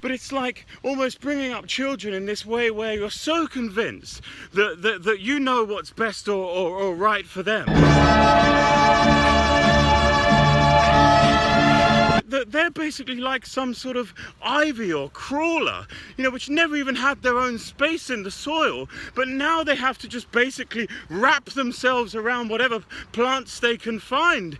but it's like almost bringing up children in this way where you're so convinced that you know what's best or right for them. That they're basically like some sort of ivy or crawler, which never even had their own space in the soil, but now they have to just basically wrap themselves around whatever plants they can find,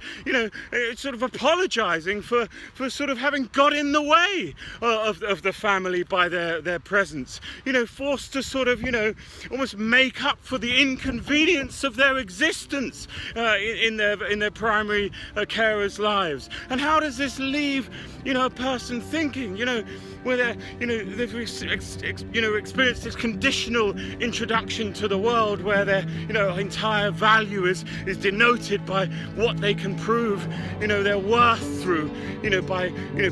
sort of apologizing for sort of having got in the way of the family by their presence, forced to sort of, almost make up for the inconvenience of their existence in their primary carers' lives. And how does this leave a person thinking, where they've experienced this conditional introduction to the world where their entire value is denoted by what they can prove their worth through, by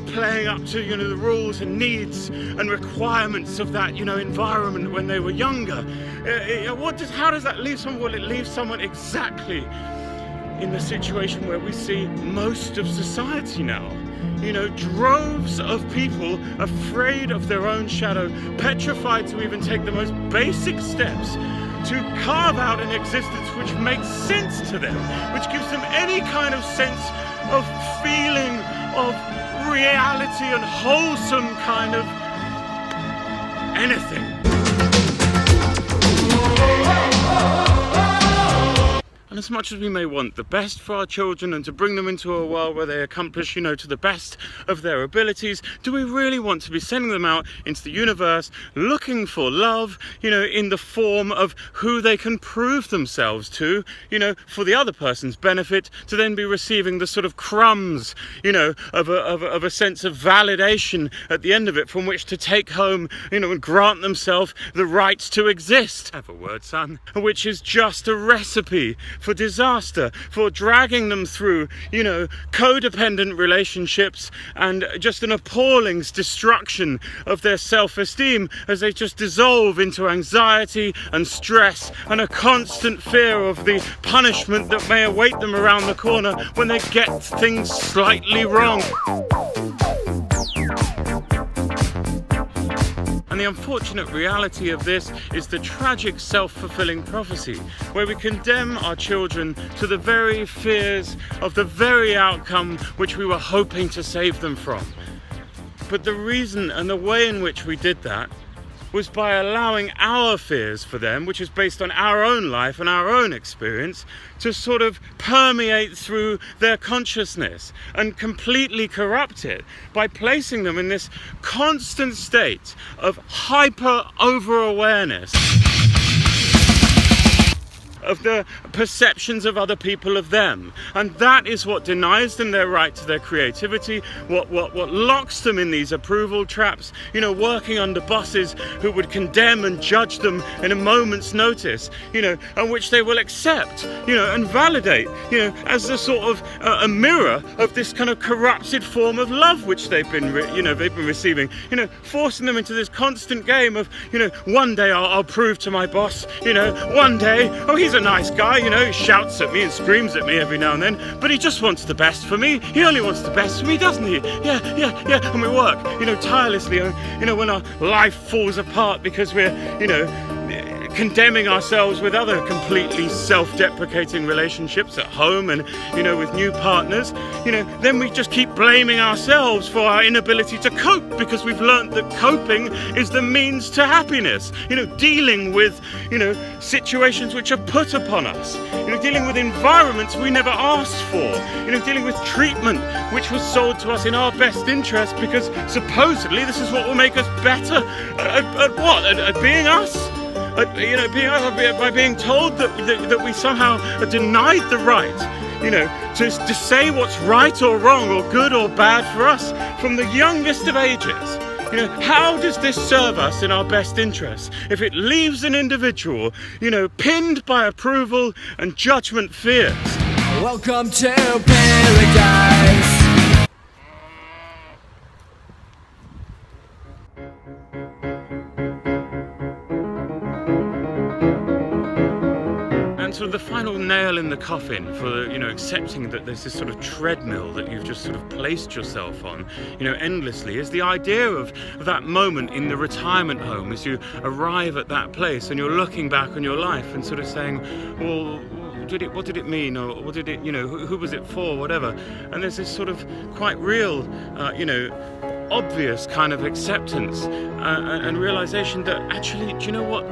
playing up to the rules and needs and requirements of that environment when they were younger. How does that leave someone? Well, it leaves someone exactly in the situation where we see most of society now. Droves of people afraid of their own shadow, petrified to even take the most basic steps to carve out an existence which makes sense to them, which gives them any kind of sense of feeling, of reality and wholesome kind of anything. And as much as we may want the best for our children and to bring them into a world where they accomplish, to the best of their abilities, do we really want to be sending them out into the universe looking for love, in the form of who they can prove themselves to, for the other person's benefit, to then be receiving the sort of crumbs, of a sense of validation at the end of it from which to take home, and grant themselves the right to exist. Have a word, son. Which is just a recipe for disaster, for dragging them through, codependent relationships and just an appalling destruction of their self-esteem as they just dissolve into anxiety and stress and a constant fear of the punishment that may await them around the corner when they get things slightly wrong. And the unfortunate reality of this is the tragic self-fulfilling prophecy, where we condemn our children to the very fears of the very outcome which we were hoping to save them from. But the reason and the way in which we did that was by allowing our fears for them, which is based on our own life and our own experience, to sort of permeate through their consciousness and completely corrupt it by placing them in this constant state of hyper over-awareness of the perceptions of other people of them. And that is what denies them their right to their creativity, what locks them in these approval traps, working under bosses who would condemn and judge them in a moment's notice, and which they will accept, and validate, as a sort of a mirror of this kind of corrupted form of love which they've been receiving, forcing them into this constant game of, one day I'll prove to my boss, one day, oh, he's a nice guy, he shouts at me and screams at me every now and then, but he just wants the best for me. He only wants the best for me, doesn't he? Yeah. And we work, tirelessly, when our life falls apart because we're, condemning ourselves with other completely self-deprecating relationships at home and, with new partners, then we just keep blaming ourselves for our inability to cope because we've learned that coping is the means to happiness, dealing with, situations which are put upon us, dealing with environments we never asked for, dealing with treatment which was sold to us in our best interest because supposedly this is what will make us better at being us. By being told that we somehow are denied the right, to say what's right or wrong or good or bad for us from the youngest of ages. How does this serve us in our best interests if it leaves an individual, pinned by approval and judgment fears? Welcome to paradise. sort of the final nail in the coffin for, you know, accepting that there's this sort of treadmill that you've just sort of placed yourself on, you know, endlessly, is the idea of that moment in the retirement home as you arrive at that place and you're looking back on your life and sort of saying, well, what did it mean, or what did it, you know, who was it for, whatever. And there's this sort of quite real, you know, obvious kind of acceptance and realization that actually, do you know what?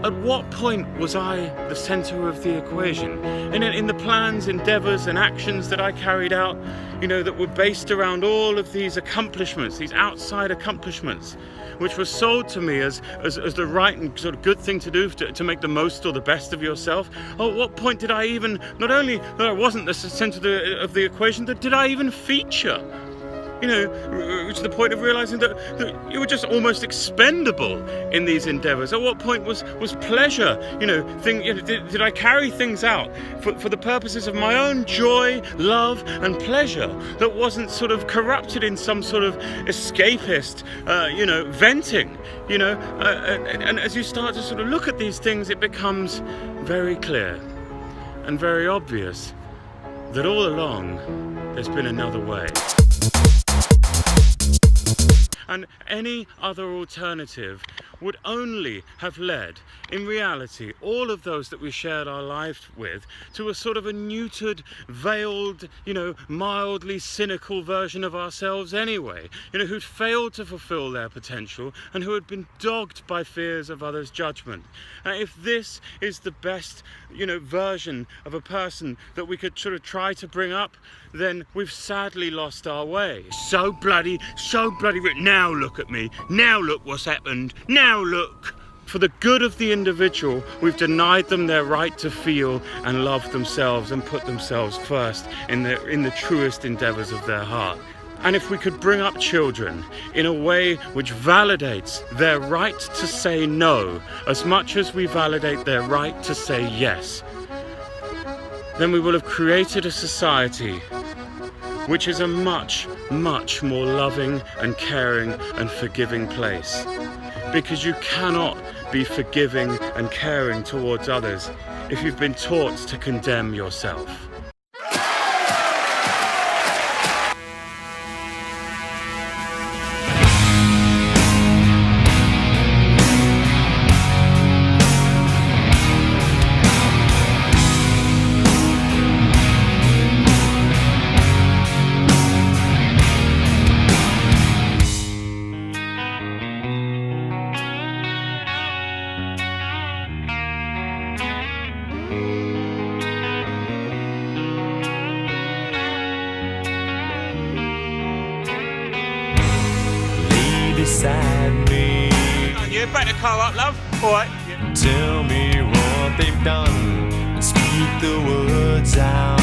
At what point was I the center of the equation? In the plans, endeavors, and actions that I carried out, you know, that were based around all of these accomplishments, these outside accomplishments, which were sold to me as the right and sort of good thing to do to make the most or the best of yourself. Oh, at what point did I even, not only that I wasn't the center of the equation, but did I even feature? You know, to the point of realizing that you were just almost expendable in these endeavors. At what point was pleasure, you know, did I carry things out for the purposes of my own joy, love, and pleasure that wasn't sort of corrupted in some sort of escapist, you know, venting, you know? And as you start to sort of look at these things, it becomes very clear and very obvious that all along there's been another way. And any other alternative would only have led, in reality, all of those that we shared our lives with, to a sort of a neutered, veiled, you know, mildly cynical version of ourselves anyway, you know, who'd failed to fulfill their potential and who had been dogged by fears of others' judgment. And if this is the best, you know, version of a person that we could sort of try to bring up, then we've sadly lost our way. So bloody now look at me, now look what's happened, now look. For the good of the individual, we've denied them their right to feel and love themselves and put themselves first in the truest endeavors of their heart. And if we could bring up children in a way which validates their right to say no as much as we validate their right to say yes, then we will have created a society which is a much, much more loving and caring and forgiving place. Because you cannot be forgiving and caring towards others if you've been taught to condemn yourself. Beside me, You better car up, love. All right. tell me what they've done, and speak the words out.